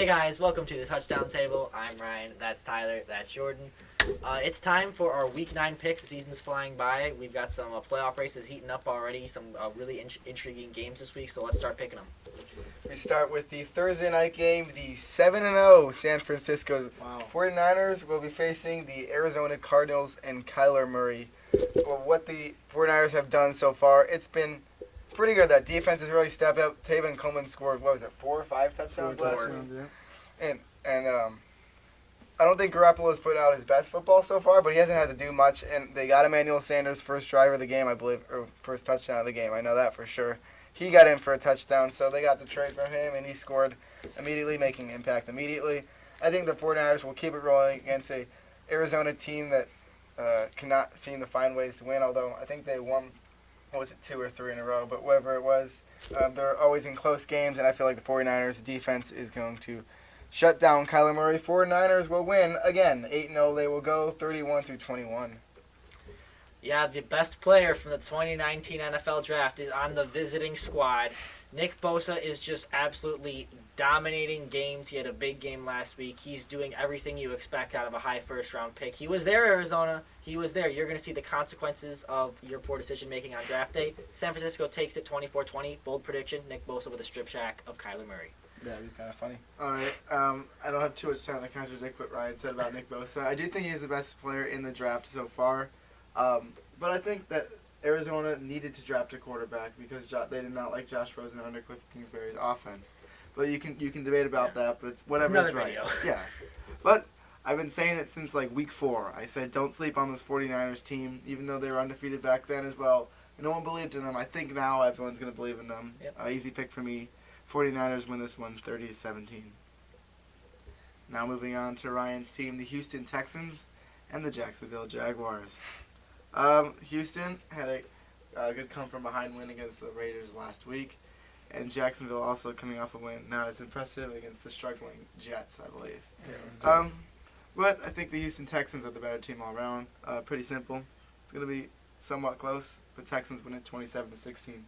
Hey guys, welcome to the Touchdown Table. I'm Ryan, that's Tyler, that's Jordan. It's time for our Week 9 picks. The season's flying by. We've got some playoff races heating up already, some really intriguing games this week, so let's start picking them. We start with the Thursday night game. The 7-0 San Francisco 49ers will be facing the Arizona Cardinals and Kyler Murray. Well, what the 49ers have done so far, it's been pretty good. That defense has really stepped up. Tavon Coleman scored, 4 or 5 touchdowns last week? And I don't think Garoppolo's put out his best football so far, but he hasn't had to do much. And they got Emmanuel Sanders' first drive of the game, I believe, or first touchdown of the game. I know that for sure. He got in for a touchdown, so they got the trade for him, and he scored immediately, making impact immediately. I think the 49ers will keep it rolling against a Arizona team that cannot seem to find ways to win, although I think they won, 2 or 3 in a row, but whatever it was. They're always in close games, and I feel like the 49ers defense is going to shut down Kyler Murray. 49ers will win again, 8-0. They will go 31-21. Yeah, the best player from the 2019 NFL Draft is on the visiting squad. Nick Bosa is just absolutely dominating games. He had a big game last week. He's doing everything you expect out of a high first-round pick. He was there, Arizona. He was there. You're going to see the consequences of your poor decision-making on draft day. San Francisco takes it 24-20. Bold prediction, Nick Bosa with a strip sack of Kyler Murray. Yeah, it'd be kind of funny. All right. I don't have too much time to contradict what Ryan said about Nick Bosa. I do think he's the best player in the draft so far. But I think that Arizona needed to draft a quarterback because they did not like Josh Rosen under Cliff Kingsbury's offense. But you can debate about that, but it's whatever is right. Video. Yeah. But I've been saying it since week 4. I said don't sleep on this 49ers team, even though they were undefeated back then as well. No one believed in them. I think now everyone's going to believe in them. Yep. Easy pick for me. 49ers win this one 30-17. Now moving on to Ryan's team, the Houston Texans and the Jacksonville Jaguars. Houston had a good come-from-behind win against the Raiders last week, and Jacksonville also coming off a win not as impressive against the struggling Jets, I believe. But I think the Houston Texans are the better team all around. Pretty simple. It's going to be somewhat close, but Texans win it 27-16.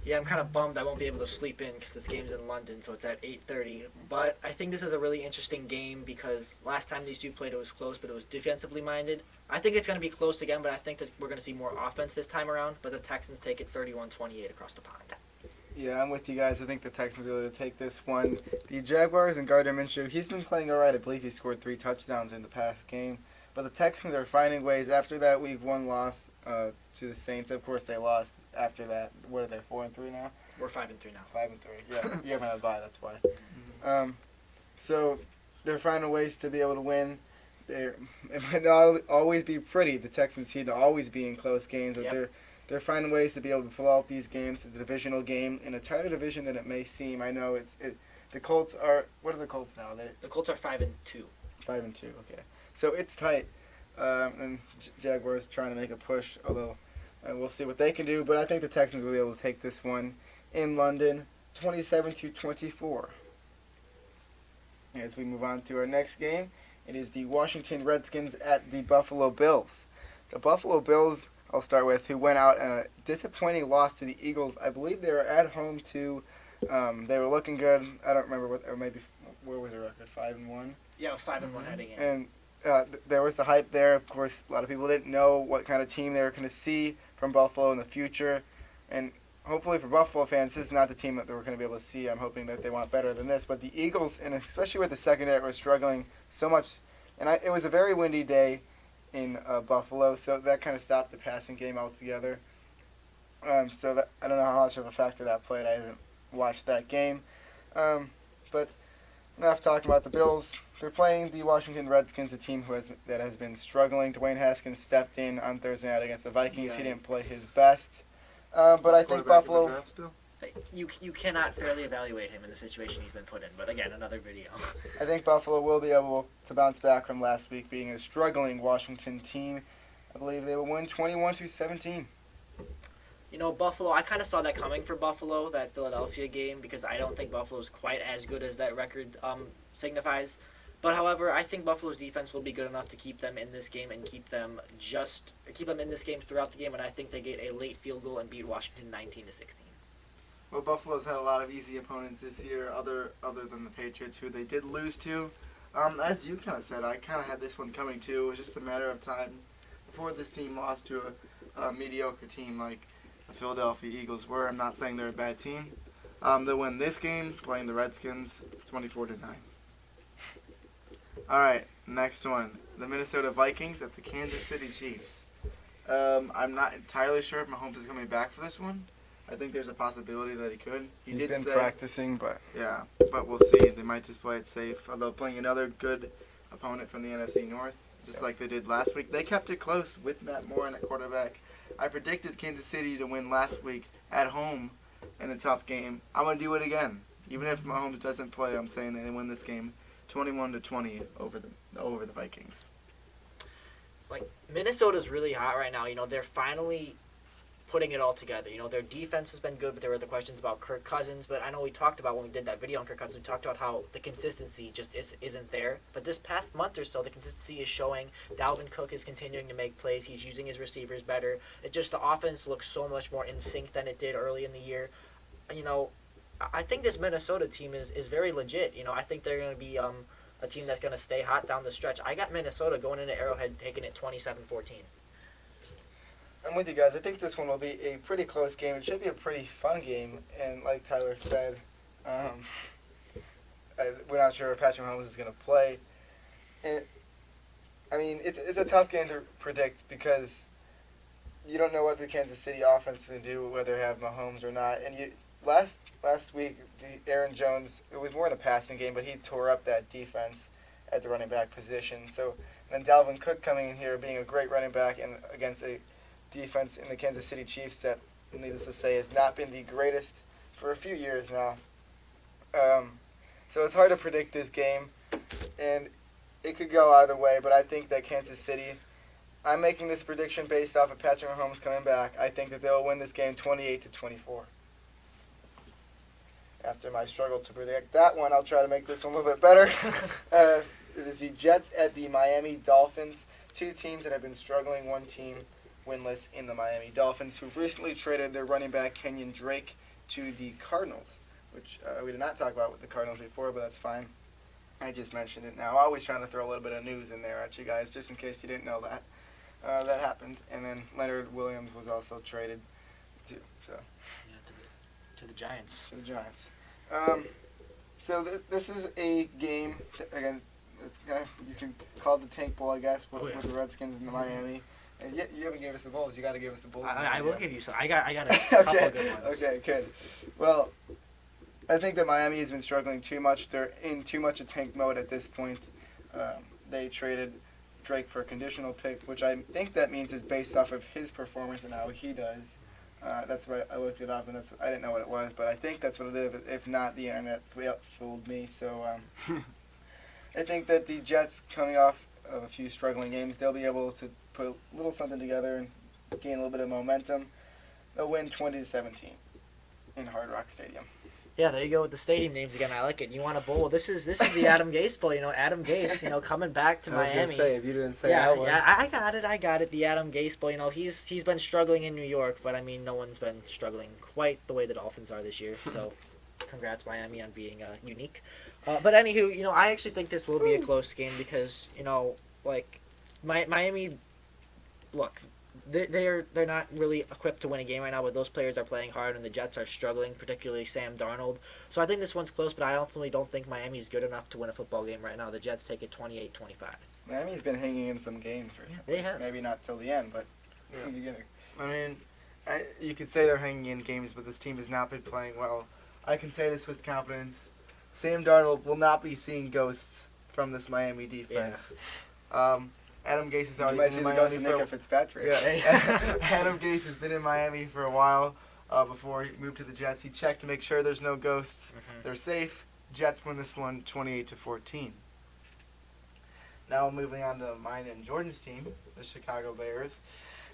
Yeah, I'm kind of bummed I won't be able to sleep in because this game's in London, so it's at 8:30. But I think this is a really interesting game because last time these two played it was close, but it was defensively minded. I think it's going to be close again, but I think that we're going to see more offense this time around. But the Texans take it 31-28 across the pond. Yeah, I'm with you guys. I think the Texans will be able to take this one. The Jaguars and Gardner Minshew, he's been playing all right. I believe he scored 3 touchdowns in the past game. But the Texans are finding ways. After that Week 1 loss to the Saints, of course they lost after that. What are they, 4-3 now? We're 5-3 now. 5-3, yeah. You haven't had a bye, that's why. So they're finding ways to be able to win. It might not always be pretty. The Texans seem to always be in close games, but they're finding ways to be able to pull out these games. It's a divisional game in a tighter division than it may seem. I know the Colts are. What are the Colts now? The Colts are 5-2. 5-2. Okay, so it's tight, and Jaguars trying to make a push. Although we'll see what they can do. But I think the Texans will be able to take this one in London, 27-24. As we move on to our next game, it is the Washington Redskins at the Buffalo Bills. The Buffalo Bills, I'll start with, who went out in a disappointing loss to the Eagles. I believe they were at home to. They were looking good. I don't remember what, or maybe where was their record? 5-1. Yeah, it was 5-1 heading in. And there was the hype there. Of course, a lot of people didn't know what kind of team they were going to see from Buffalo in the future. And hopefully for Buffalo fans, this is not the team that they were going to be able to see. I'm hoping that they want better than this. But the Eagles, and especially with the secondary, were struggling so much. And it was a very windy day in Buffalo, so that kind of stopped the passing game altogether. So that, I don't know how much of a factor that played. I haven't watched that game. But enough talking about the Bills. They're playing the Washington Redskins, a team that has been struggling. Dwayne Haskins stepped in on Thursday night against the Vikings. He didn't play his best. But I think Buffalo. You cannot fairly evaluate him in the situation he's been put in. But again, another video. I think Buffalo will be able to bounce back from last week being a struggling Washington team. I believe they will win 21-17. You know, Buffalo, I kind of saw that coming for Buffalo, that Philadelphia game, because I don't think Buffalo's quite as good as that record signifies. But however, I think Buffalo's defense will be good enough to keep them in this game and keep them in this game throughout the game, and I think they get a late field goal and beat Washington 19-16. Well, Buffalo's had a lot of easy opponents this year, other than the Patriots, who they did lose to. As you kind of said, I kind of had this one coming too. It was just a matter of time before this team lost to a mediocre team like the Philadelphia Eagles were. I'm not saying they're a bad team. They'll win this game playing the Redskins 24-9. All right, next one. The Minnesota Vikings at the Kansas City Chiefs. I'm not entirely sure if Mahomes is coming back for this one. I think there's a possibility that he could. He's been practicing, but... Yeah, but we'll see. They might just play it safe. Although playing another good opponent from the NFC North, just like they did last week. They kept it close with Matt Moore at quarterback. I predicted Kansas City to win last week at home in a tough game. I'm going to do it again. Even if Mahomes doesn't play, I'm saying that they win this game 21-20 over the Vikings. Like, Minnesota's really hot right now. They're finally putting it all together. Their defense has been good, but there were the questions about Kirk Cousins. But I know we talked about when we did that video on Kirk Cousins, we talked about how the consistency just isn't there. But this past month or so, the consistency is showing. Dalvin Cook is continuing to make plays. He's using his receivers better. The offense looks so much more in sync than it did early in the year. I think this Minnesota team is very legit. I think they're going to be a team that's going to stay hot down the stretch. I got Minnesota going into Arrowhead, taking it 27-14. I'm with you guys. I think this one will be a pretty close game. It should be a pretty fun game. And like Tyler said, we're not sure if Patrick Mahomes is going to play. And, it's a tough game to predict because you don't know what the Kansas City offense is going to do, whether they have Mahomes or not. And last week, Aaron Jones, it was more in the passing game, but he tore up that defense at the running back position. So then Dalvin Cook coming in here, being a great running back and against a defense in the Kansas City Chiefs that, needless to say, has not been the greatest for a few years now. So it's hard to predict this game, and it could go either way, but I think that Kansas City, I'm making this prediction based off of Patrick Mahomes coming back. I think that they'll win this game 28-24. After my struggle to predict that one, I'll try to make this one a little bit better. It is the Jets at the Miami Dolphins, two teams that have been struggling, one team winless in the Miami Dolphins, who recently traded their running back Kenyon Drake to the Cardinals, which we did not talk about with the Cardinals before, but that's fine. I just mentioned it now. Always trying to throw a little bit of news in there at you guys, just in case you didn't know that. That happened. And then Leonard Williams was also traded too. So. Yeah, to the Giants. To the Giants. So this is a game, again, you can call it the Tank Bowl, I guess, with the Redskins in Miami. And yet you haven't given us the Bulls. You got to give us the Bulls. I will give you some. I got a couple of good ones. Okay, good. Well, I think that Miami has been struggling too much. They're in too much a tank mode at this point. They traded Drake for a conditional pick, which I think that means is based off of his performance and how he does. That's why I looked it up, and I didn't know what it was, but I think that's what it is. If not, the internet fooled me. So I think that the Jets, coming off of a few struggling games, they'll be able to put a little something together and gain a little bit of momentum. They'll win 20-17 in Hard Rock Stadium. Yeah, there you go with the stadium names again. I like it. You want a bowl? This is the Adam Gase Bowl. Adam Gase, coming back to Miami. I was gonna say, if you didn't say yeah, that one. Yeah, I got it. The Adam Gase Bowl. He's been struggling in New York, but no one's been struggling quite the way the Dolphins are this year. So, congrats Miami on being unique. But anywho, I actually think this will be a close game because Miami. Look, they're not really equipped to win a game right now, but those players are playing hard, and the Jets are struggling, particularly Sam Darnold. So I think this one's close, but I ultimately don't think Miami is good enough to win a football game right now. The Jets take it 28-25. Miami's been hanging in some games recently. They have. Maybe not till the end, but you could say they're hanging in games, but this team has not been playing well. I can say this with confidence. Sam Darnold will not be seeing ghosts from this Miami defense. Yeah. Adam Gase has already been in Miami for Fitzpatrick. Yeah. Adam Gase has been in Miami for a while before he moved to the Jets. He checked to make sure there's no ghosts. Mm-hmm. They're safe. Jets win this one 28-14. Now moving on to mine and Jordan's team, the Chicago Bears,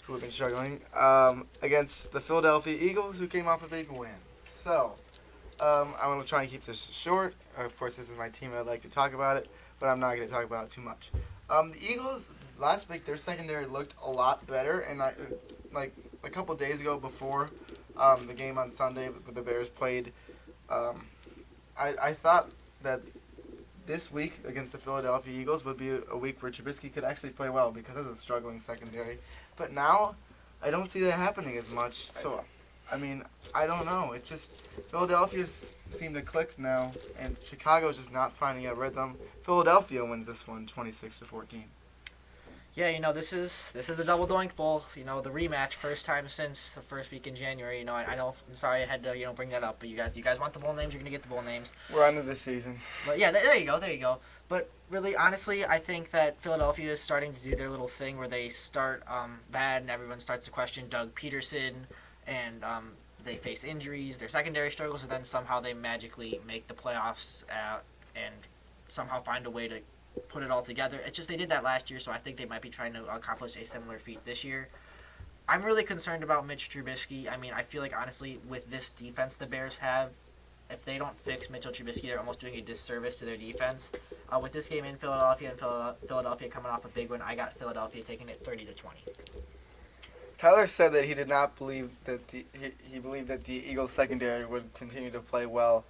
who have been struggling against the Philadelphia Eagles, who came off a big win. So I'm going to try and keep this short. Of course, this is my team. I'd like to talk about it, but I'm not going to talk about it too much. The Eagles, last week, their secondary looked a lot better, and like a couple days ago before The game on Sunday with the Bears played. I thought that this week against the Philadelphia Eagles would be a week where Trubisky could actually play well because of the struggling secondary. But now, I don't see that happening as much. So, I mean, I don't know. It's just Philadelphia's seemed to click now, and Chicago's just not finding a rhythm. Philadelphia wins this one, 26-14. Yeah, this is the Double Doink Bowl. The rematch, first time since the first week in January. I know. I'm sorry I had to bring that up, but you guys want the bowl names, you're gonna get the bowl names. We're on to this season. But yeah, there you go. But really, honestly, I think that Philadelphia is starting to do their little thing where they start bad and everyone starts to question Doug Peterson, and they face injuries, their secondary struggles, and then somehow they magically make the playoffs and somehow find a way to put it all together. It's just they did that last year, so I think they might be trying to accomplish a similar feat this year. I'm really concerned about Mitch Trubisky. I mean, I feel like, honestly, with this defense the Bears have, if they don't fix Mitchell Trubisky, they're almost doing a disservice to their defense. With this game in Philadelphia and Philadelphia coming off a big win, I got Philadelphia taking it 30-20. Tyler said that he did not believe that he believed that the Eagles secondary would continue to play well,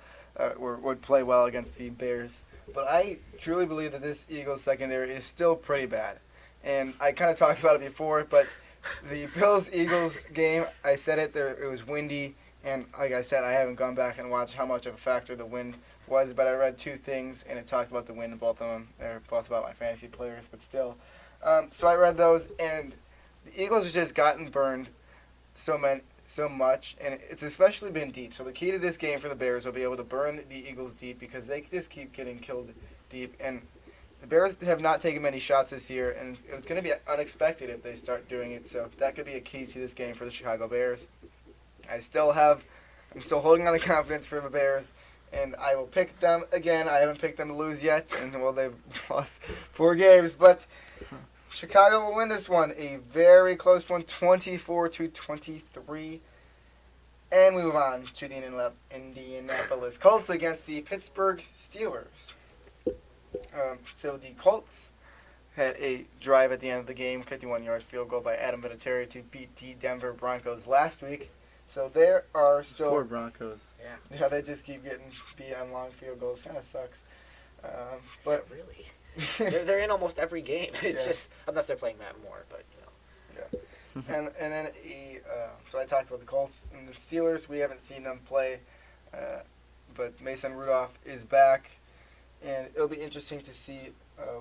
or would play well against the Bears. But I truly believe that this Eagles secondary is still pretty bad. And I kind of talked about it before, but the Bills-Eagles game, I said it was windy. And like I said, I haven't gone back and watched how much of a factor the wind was, but I read two things, and it talked about the wind, and both of them. They're both about my fantasy players, but still. So I read those, and the Eagles have just gotten burned so much, and it's especially been deep. So the key to this game for the Bears will be able to burn the Eagles deep because they just keep getting killed deep. And the Bears have not taken many shots this year, and it's going to be unexpected if they start doing it. So that could be a key to this game for the Chicago Bears. I'm still holding on to confidence for the Bears, and I will pick them again. I haven't picked them to lose yet, and they've lost 4 games, but Chicago will win this one, a very close one, 24-23. And we move on to the Indianapolis Colts against the Pittsburgh Steelers. So the Colts had a drive at the end of the game, 51-yard field goal by Adam Vinatieri to beat the Denver Broncos last week. So there are still... Poor Broncos. Yeah, they just keep getting beat on long field goals. Kind of sucks. But yeah, really. They're in almost every game. It's just, unless they're playing that more, but Yeah. And then so I talked about the Colts and the Steelers. We haven't seen them play, but Mason Rudolph is back, and it'll be interesting to see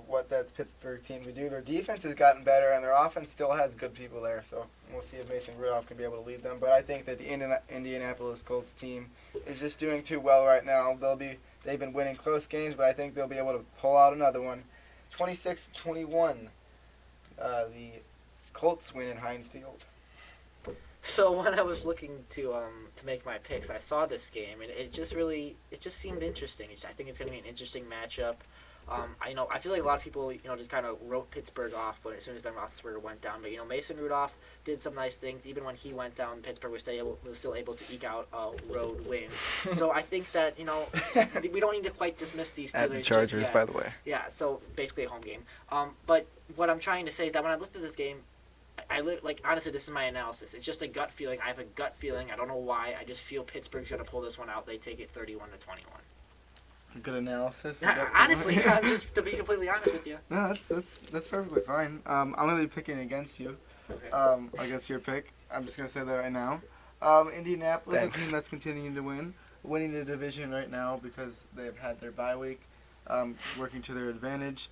what that Pittsburgh team can do. Their defense has gotten better, and their offense still has good people there. So we'll see if Mason Rudolph can be able to lead them. But I think that the Indianapolis Colts team is just doing too well right now. They've been winning close games, but I think they'll be able to pull out another one. 26-21. The Colts win in Heinz Field. So when I was looking to make my picks, I saw this game, and it just seemed interesting. I think it's going to be an interesting matchup. I feel like a lot of people, just kind of wrote Pittsburgh off as soon as Ben Roethlisberger went down. But, Mason Rudolph did some nice things. Even when he went down, Pittsburgh was still able to eke out a road win. So I think that, we don't need to quite dismiss these Steelers. At the Chargers, by the way. Yeah, so basically a home game. But what I'm trying to say is that when I looked at this game, honestly, this is my analysis. It's just a gut feeling. I have a gut feeling. I don't know why. I just feel Pittsburgh's going to pull this one out. They take it 31-21. Good analysis. Honestly, I'm just to be completely honest with you. No, that's perfectly fine. I'm gonna be picking against you. Okay. Against your pick. I'm just gonna say that right now. Indianapolis, a team that's continuing to winning the division right now because they've had their bye week, working to their advantage.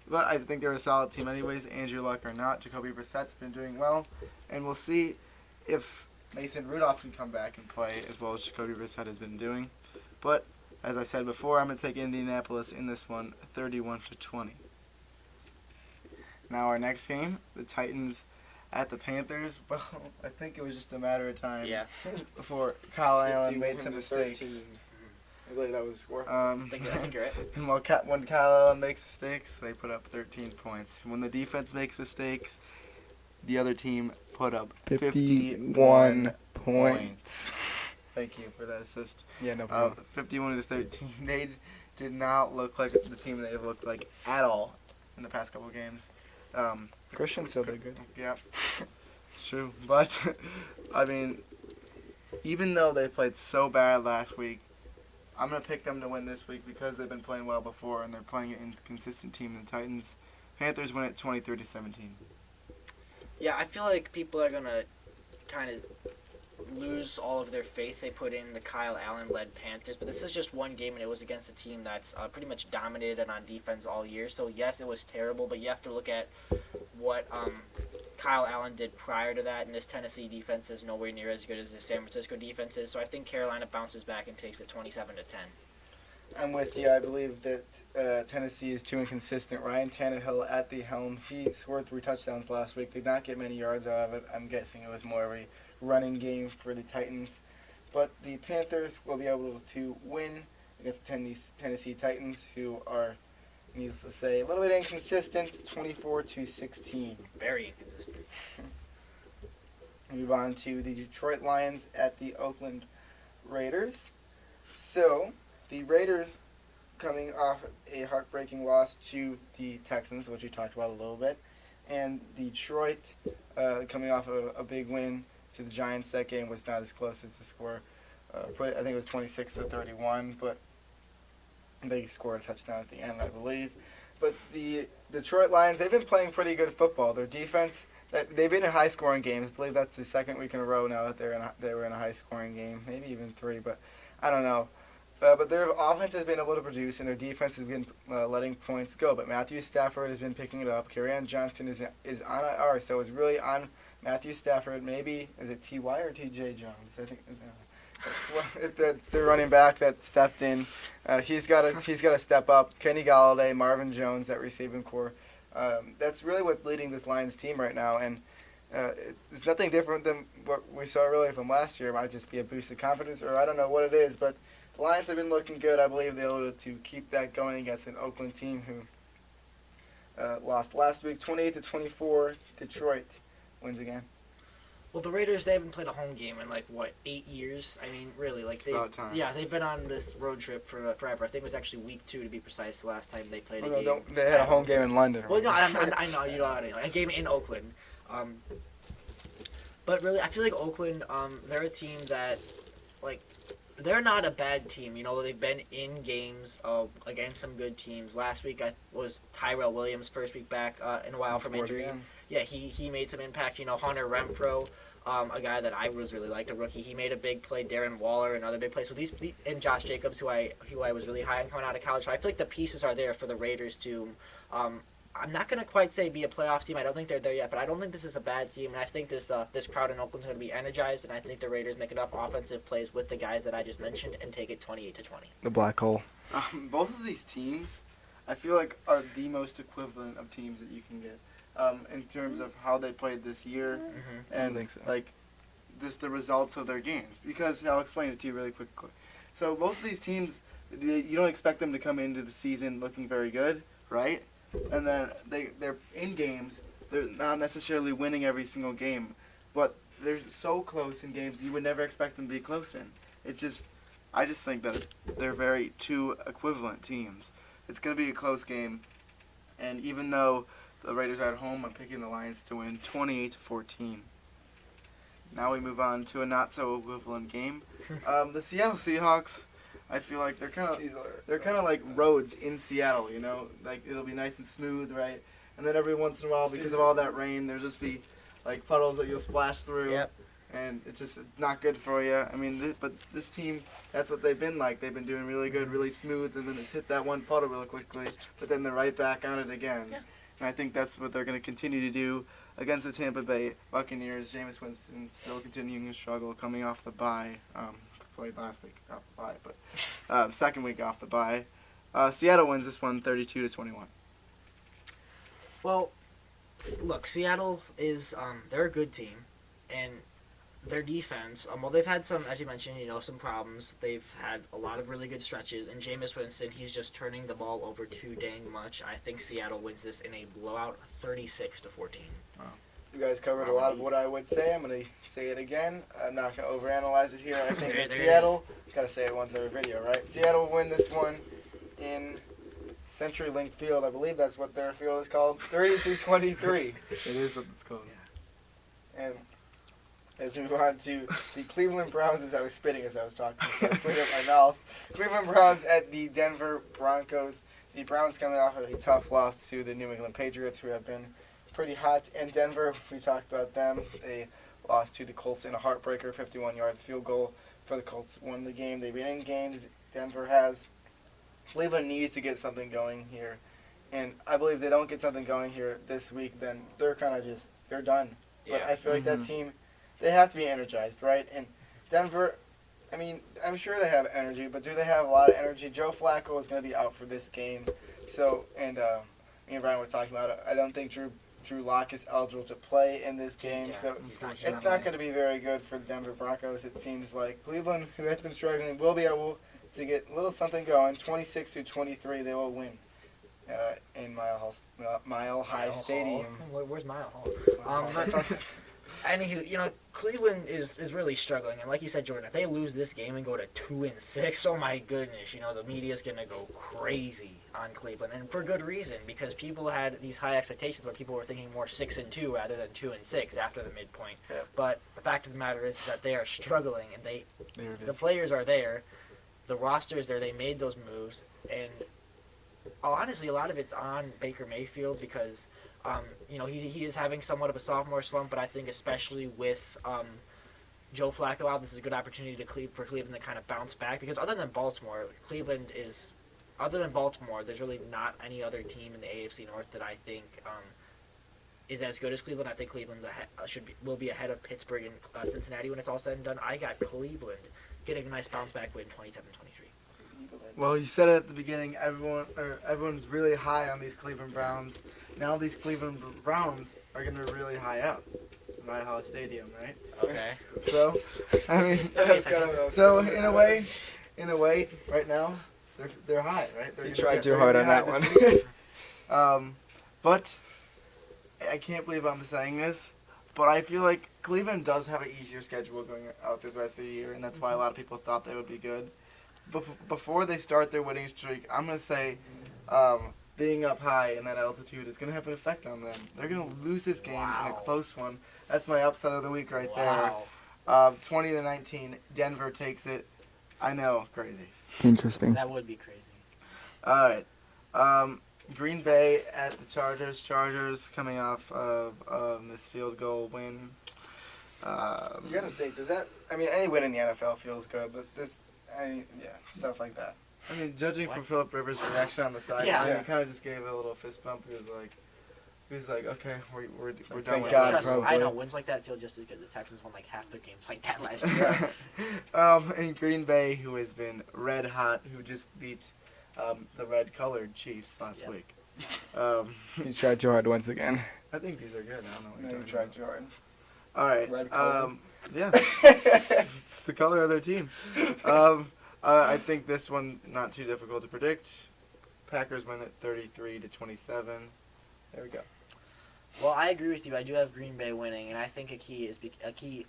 But I think they're a solid team anyways. Andrew Luck or not, Jacoby Brissett's been doing well, and we'll see if Mason Rudolph can come back and play as well as Jacoby Brissett has been doing. But as I said before, I'm going to take Indianapolis in this one, 31-20. Now our next game, the Titans at the Panthers. Well, I think it was just a matter of time before Kyle Allen made some mistakes. I believe that was the score. I think you're right. And when Kyle Allen makes mistakes, they put up 13 points. When the defense makes mistakes, the other team put up 51 points. Thank you for that assist. Yeah, no problem. 51-13. They did not look like the team they've looked like at all in the past couple games. Christian still did good. Yeah, it's true. But, I mean, even though they played so bad last week, I'm going to pick them to win this week because they've been playing well before and they're playing an inconsistent team, the Titans. Panthers win it 23-17. Yeah, I feel like people are going to kind of lose all of their faith they put in the Kyle Allen-led Panthers. But this is just one game, and it was against a team that's pretty much dominated on defense all year. So, yes, it was terrible, but you have to look at what Kyle Allen did prior to that, and this Tennessee defense is nowhere near as good as the San Francisco defense is. So I think Carolina bounces back and takes it 27-10. I'm with you. I believe that Tennessee is too inconsistent. Ryan Tannehill at the helm. He scored 3 touchdowns last week. Did not get many yards out of it. I'm guessing it was more of a running game for the Titans. But the Panthers will be able to win against the Tennessee Titans, who are, needless to say, a little bit inconsistent, 24-16. Very inconsistent. Move on to the Detroit Lions at the Oakland Raiders. So, the Raiders coming off a heartbreaking loss to the Texans, which we talked about a little bit, and Detroit coming off a big win to the Giants. That game was not as close as the score. I think it was 26-31, but they scored a touchdown at the end, I believe. But the Detroit Lions, they've been playing pretty good football. Their defense, they've been in high-scoring games. I believe that's the second week in a row now that they were in a high-scoring game, maybe even 3, but I don't know. But their offense has been able to produce, and their defense has been letting points go. But Matthew Stafford has been picking it up. Kerryon Johnson is on IR, so it's really on Matthew Stafford. Maybe, is it T.Y. or T.J. Jones? I think that's the running back that stepped in. He's got to step up. Kenny Galladay, Marvin Jones, that receiving core. That's really what's leading this Lions team right now, and it's nothing different than what we saw earlier from last year. It might just be a boost of confidence, or I don't know what it is, but the Lions have been looking good. I believe they'll be able to keep that going against an Oakland team who lost last week, 28-24. Detroit wins again. Well, the Raiders, they haven't played a home game in 8 years. I mean, really, about time. Yeah, they've been on this road trip for forever. I think it was actually week 2 to be precise. The last time they played a game. They had a home game in London. Well, no, I know you know what I mean. A game in Oakland. But really, I feel like Oakland, they're a team that, they're not a bad team. You know, they've been in games against some good teams. Last week was Tyrell Williams' first week back in a while from injury. Again. Yeah, he made some impact. You know, Hunter Renfro, a guy that I was really liked, a rookie. He made a big play. Darren Waller, another big play. So and Josh Jacobs, who I was really high on coming out of college. So I feel like the pieces are there for the Raiders to. I'm not going to quite say be a playoff team. I don't think they're there yet, but I don't think this is a bad team. And I think this crowd in Oakland's going to be energized, and I think the Raiders make enough offensive plays with the guys that I just mentioned and take it 28-20. The black hole. Both of these teams, I feel like, are the most equivalent of teams that you can get in terms of how they played this year and I think so. Just the results of their games. Because I'll explain it to you really quickly. So both of these teams, you don't expect them to come into the season looking very good, right? And then they're in games. They're not necessarily winning every single game, but they're so close in games you would never expect them to be close in. I just think that they're two equivalent teams. It's going to be a close game, and even though the Raiders are at home, I'm picking the Lions to win 28-14. Now we move on to a not so equivalent game. The Seattle Seahawks. I feel like they're kind of like roads in Seattle, you know, it'll be nice and smooth, right? And then every once in a while, because of all that rain, there'll just be puddles that you'll splash through. Yep. And it's just not good for you. I mean, but this team, that's what they've been like. They've been doing really good, really smooth, and then it's hit that one puddle real quickly, but then they're right back on it again. Yeah. And I think that's what they're going to continue to do against the Tampa Bay Buccaneers. Jameis Winston still continuing to struggle, coming off the bye. Played last week off the bye, but second week off the bye. Seattle wins this one 32-21. Well, look, Seattle is they're a good team, and their defense, well, they've had some, as you mentioned, some problems. They've had a lot of really good stretches, and Jameis Winston, he's just turning the ball over too dang much. I think Seattle wins this in a blowout, 36-14. Wow. You guys covered a lot of what I would say. I'm going to say it again. I'm not going to overanalyze it here. I think that Seattle, got to say it once every video, right? Seattle will win this one in CenturyLink Field. I believe that's what their field is called. 32-23. It is what it's called. And As we move on to the Cleveland Browns, as I was spitting as I was talking, so I slid up my mouth. Cleveland Browns at the Denver Broncos. The Browns coming off of a tough loss to the New England Patriots, who have been pretty hot in Denver. We talked about them. They lost to the Colts in a heartbreaker, 51-yard field goal for the Colts. Won the game. They've been in games. Denver has. Cleveland needs to get something going here. And I believe if they don't get something going here this week, then they're kind of just, they're done. But I feel like that team, they have to be energized, right? And Denver, I mean, I'm sure they have energy, but do they have a lot of energy? Joe Flacco is going to be out for this game. So, and me and Brian were talking about it. I don't think Drew Lock is eligible to play in this game. So it's not going to be very good for the Denver Broncos. It seems like Cleveland, who has been struggling, will be able to get a little something going. 26-23, they will win in Mile High Stadium. Where's Mile Hall? Anywho, Cleveland is really struggling, and like you said, Jordan, if they lose this game and go to 2-6, oh my goodness, the media's gonna go crazy on Cleveland, and for good reason, because people had these high expectations where people were thinking more 6-2 rather than 2-6 after the midpoint. Yeah. But the fact of the matter is that they are struggling, and the players are there, the roster is there, they made those moves, and honestly, a lot of it's on Baker Mayfield because. He is having somewhat of a sophomore slump, but I think especially with Joe Flacco out, this is a good opportunity for Cleveland to kind of bounce back. Because other than Baltimore, there's really not any other team in the AFC North that I think is as good as Cleveland. I think Cleveland's will be ahead of Pittsburgh and Cincinnati when it's all said and done. I got Cleveland getting a nice bounce back win, 27-23. Well, you said it at the beginning. Everyone's really high on these Cleveland Browns. Now these Cleveland Browns are going to be really high up. Mile High Stadium, right? Okay. So, I mean, so in a way, right now, they're high, right? You tried too hard on that one. But I can't believe I'm saying this, but I feel like Cleveland does have an easier schedule going out through the rest of the year, and that's why a lot of people thought they would be good. Before they start their winning streak, I'm going to say being up high in that altitude is going to have an effect on them. They're going to lose this game in a close one. That's my upset of the week right there. 20-19, Denver takes it. I know, crazy. Interesting. That would be crazy. All right. Green Bay at the Chargers. Chargers coming off of this field goal win. You got to think, any win in the NFL feels good, but stuff like that. I mean, judging from Phillip Rivers' reaction on the sideline, he kind of just gave it a little fist bump. He was like, okay, we're done Thank with God, it. probably. I know, wins like that feel just as good. The Texans won like half their games like that last year. And Green Bay, who has been red hot, who just beat the red-colored Chiefs last week. You tried too hard once again. I think these are good. I don't know what No, you're you talking tried too hard. about. All right. Red color. Yeah. It's the color of their team. I think this one not too difficult to predict. Packers win it 33-27. There we go. Well, I agree with you. I do have Green Bay winning, and I think a key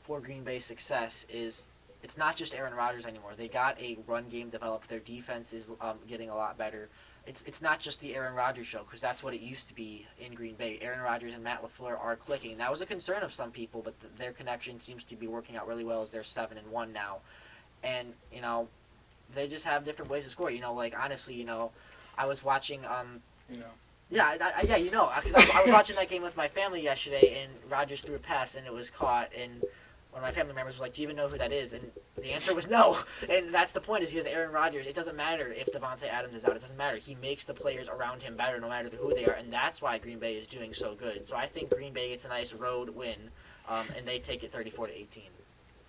for Green Bay's success is it's not just Aaron Rodgers anymore. They got a run game developed. Their defense is getting a lot better. It's not just the Aaron Rodgers show, because that's what it used to be in Green Bay. Aaron Rodgers and Matt LaFleur are clicking. That was a concern of some people, but their connection seems to be working out really well as they're 7-1 now. And, they just have different ways to score. Honestly, I was watching, Yeah, because I was watching that game with my family yesterday, and Rodgers threw a pass, and it was caught, and one of my family members was like, do you even know who that is? And the answer was no. And that's the point, is he has Aaron Rodgers. It doesn't matter if Devontae Adams is out. It doesn't matter. He makes the players around him better no matter who they are, and that's why Green Bay is doing so good. So I think Green Bay gets a nice road win, and they take it 34-18.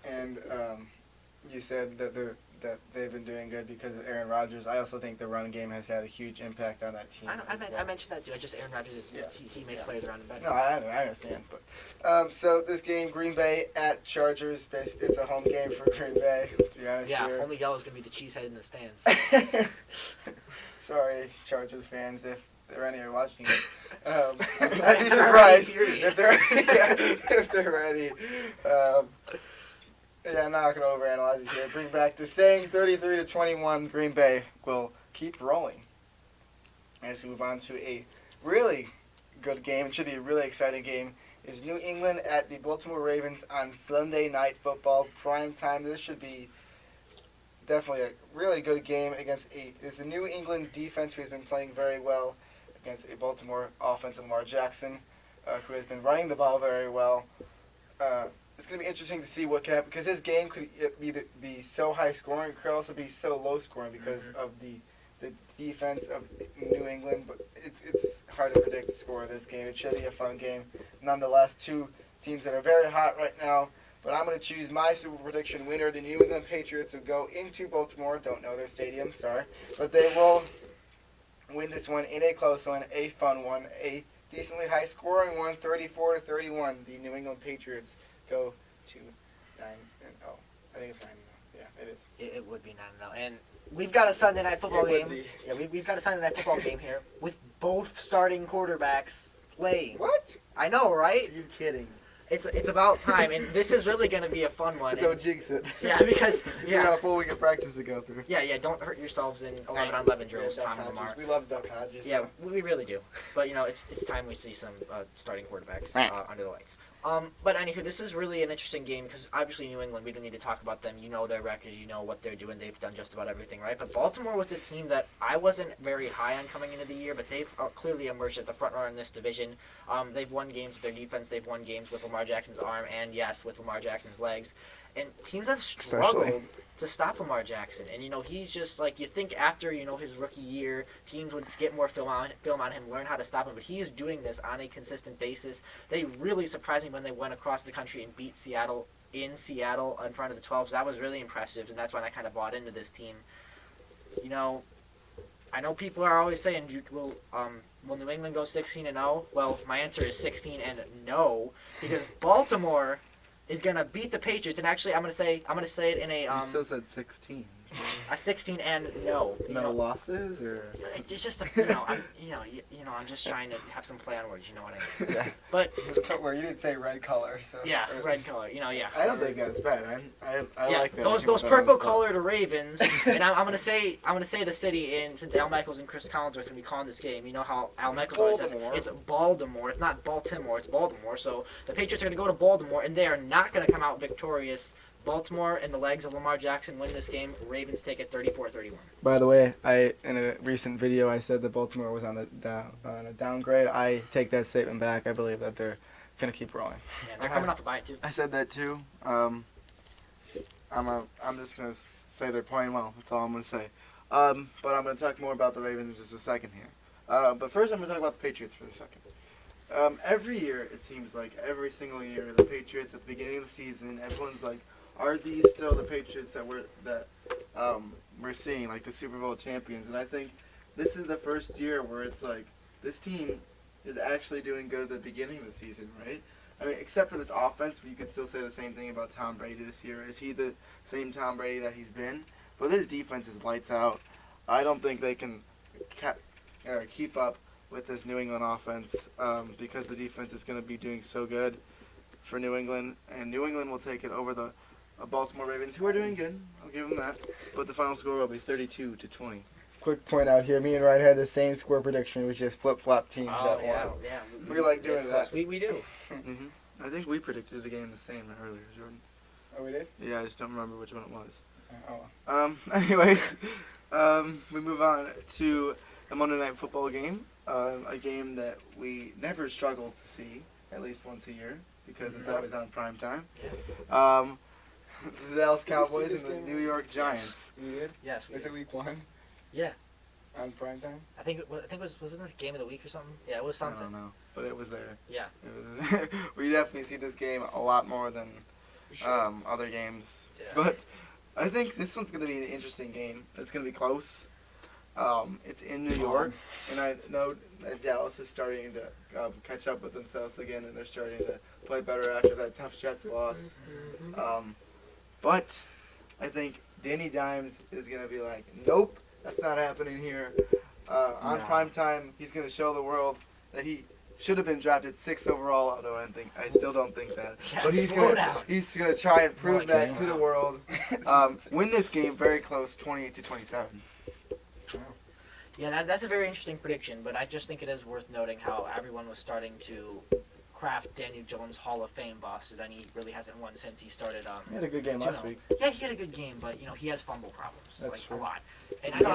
And you said that they've been doing good because of Aaron Rodgers. I also think the run game has had a huge impact on that team. I mentioned that too. Aaron Rodgers he makes players around him better. No, I understand. But so this game, Green Bay at Chargers, basically it's a home game for Green Bay. Let's be honest here. Yeah, only yellow's gonna be the cheesehead in the stands. Sorry, Chargers fans, if there are any watching it. I'd be surprised if they're ready. I'm not going to overanalyze it here. Bring back the saying 33-21. Green Bay will keep rolling. As we move on to a really good game, it should be a really exciting game is New England at the Baltimore Ravens on Sunday Night Football prime time. This should be definitely a really good game against it's a New England defense who has been playing very well against a Baltimore offense of Lamar Jackson, who has been running the ball very well. It's going to be interesting to see what can happen because this game could either be so high scoring, could also be so low scoring because of the defense of New England. But it's hard to predict the score of this game. It should be a fun game. Nonetheless, two teams that are very hot right now. But I'm going to choose my Super Prediction winner. The New England Patriots will go into Baltimore. Don't know their stadium, sorry. But they will win this one in a close one, a fun one, a decently high-scoring one, 34-31. The New England Patriots go to 9-0. I think it's 9-0. Yeah, it is. It would be 9-0. And we've got a Sunday Night Football It would game. be. Yeah, we've got a Sunday Night Football game here with both starting quarterbacks playing. What? I know, right? Are you kidding? It's about time, and this is really going to be a fun one. Don't jinx it. Yeah, because We got a full week of practice to go through. yeah, don't hurt yourselves in 11-on-11 drills, Duck Tom and Lamar. Hodges. We love Duck Hodges. Yeah, we really do. But it's time we see some starting quarterbacks under the lights. But anywho, this is really an interesting game because obviously New England, we don't need to talk about them. You know their records, you know what they're doing. They've done just about everything right. But Baltimore was a team that I wasn't very high on coming into the year, but they've clearly emerged as the front runner in this division. They've won games with their defense. They've won games with Lamar Jackson's arm and, yes, with Lamar Jackson's legs. And teams have struggled to stop Lamar Jackson. And, he's just like, you think after, his rookie year, teams would get more film on him, learn how to stop him. But he is doing this on a consistent basis. They really surprised me when they went across the country and beat Seattle in Seattle in front of the 12s. That was really impressive, and that's when I kind of bought into this team. I know people are always saying, will New England go 16-0? Well, my answer is 16-0 because Baltimore is gonna beat the Patriots, and actually, I'm gonna say it in a You still said 16. a 16-0. No losses, or It's just I'm just trying to have some play on words. You know what I mean? Yeah. But Don't worry, you didn't say red color. So. yeah, red color. Yeah. I don't think that's bad. I Yeah, like that. those purple colored Ravens, and I'm gonna say the city. And since Al Michaels and Chris Collinsworth are gonna be calling this game, you know how Al Michaels always says it's Baltimore. It's not Baltimore. It's Baltimore. So the Patriots are gonna go to Baltimore, and they are not gonna come out victorious. Baltimore and the legs of Lamar Jackson win this game. Ravens take it 34-31. By the way, in a recent video I said that Baltimore was on a downgrade. I take that statement back. I believe that they're gonna keep rolling. Yeah, they're coming off a bye too. I said that too. I'm just gonna say they're playing well. That's all I'm gonna say. But I'm gonna talk more about the Ravens in just a second here. But first, I'm gonna talk about the Patriots for a second. Every year, it seems like every single year, the Patriots at the beginning of the season, everyone's like, "Are these still the Patriots that we're seeing, like the Super Bowl champions?" And I think this is the first year where it's like this team is actually doing good at the beginning of the season, right? I mean, except for this offense, but you could still say the same thing about Tom Brady this year. Is he the same Tom Brady that he's been? But his defense is lights out. I don't think they can keep up with this New England offense because the defense is going to be doing so good for New England, and New England will take it over the Baltimore Ravens, who are doing good. I'll give them that. But the final score will be 32-20. Quick point out here: me and Ryan had the same score prediction. It was just flip-flop teams that won. Yeah. We like doing that. We do. Mm-hmm. I think we predicted the game the same earlier, Jordan. Oh, we did. Yeah, I just don't remember which one it was. Oh. Anyways, we move on to the Monday Night Football game, a game that we never struggle to see, at least once a year, because it's always on prime time. The Dallas Cowboys and the New York Giants. You did? Yes. Is it week 1? Yeah. On prime time? I think it wasn't it the game of the week or something? Yeah, it was something. I don't know, but it was there. Yeah. We definitely see this game a lot more than other games. Yeah. But I think this one's going to be an interesting game. It's going to be close. It's in New York, and I know that Dallas is starting to catch up with themselves again, and they're starting to play better after that tough Jets loss. But I think Danny Dimes is going to be like, nope, that's not happening here. On prime time, he's going to show the world that he should have been drafted 6th overall, although I still don't think that. Yeah, but he's gonna try and prove that to the world. Win this game very close, 28-27. Yeah, that's a very interesting prediction, but I just think it is worth noting how everyone was starting to Kraft Daniel Jones Hall of Fame bust, and then he really hasn't won since he started. He had a good game last week. Yeah, he had a good game, but he has fumble problems. That's true. A lot. And I He's know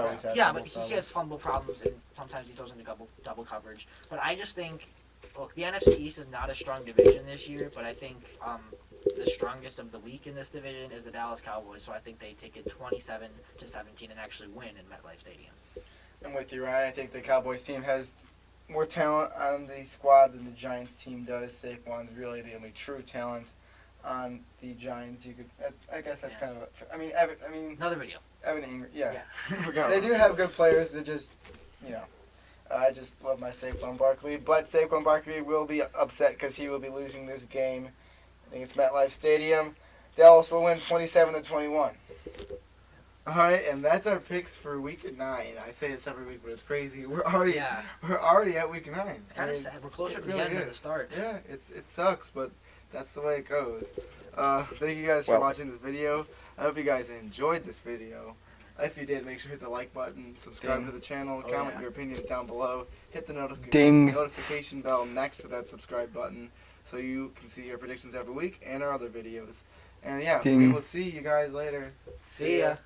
always had yeah, fumble but he problems. has fumble problems, and sometimes he throws into double coverage. But I just think, look, the NFC East is not a strong division this year, but I think the strongest of the week in this division is the Dallas Cowboys. So I think they take it 27-17 and actually win in MetLife Stadium. I'm with you, Ryan. I think the Cowboys team has more talent on the squad than the Giants team does. Saquon's really the only true talent on the Giants. I guess that's kind of. Another video. Evan Ingram. Yeah. Forgot They about do have good players. They're just, I just love my Saquon Barkley. But Saquon Barkley will be upset because he will be losing this game. I think it's MetLife Stadium. Dallas will win 27-21. All right, and that's our picks for Week 9. I say this every week, but it's crazy. We're already at Week 9. It's kind of sad. We're closer to the end than the start. Yeah, it sucks, but that's the way it goes. Thank you guys for watching this video. I hope you guys enjoyed this video. If you did, make sure to hit the like button, subscribe to the channel, comment your opinions down below, hit the notification bell next to that subscribe button so you can see our predictions every week and our other videos. And yeah, we will see you guys later. See ya.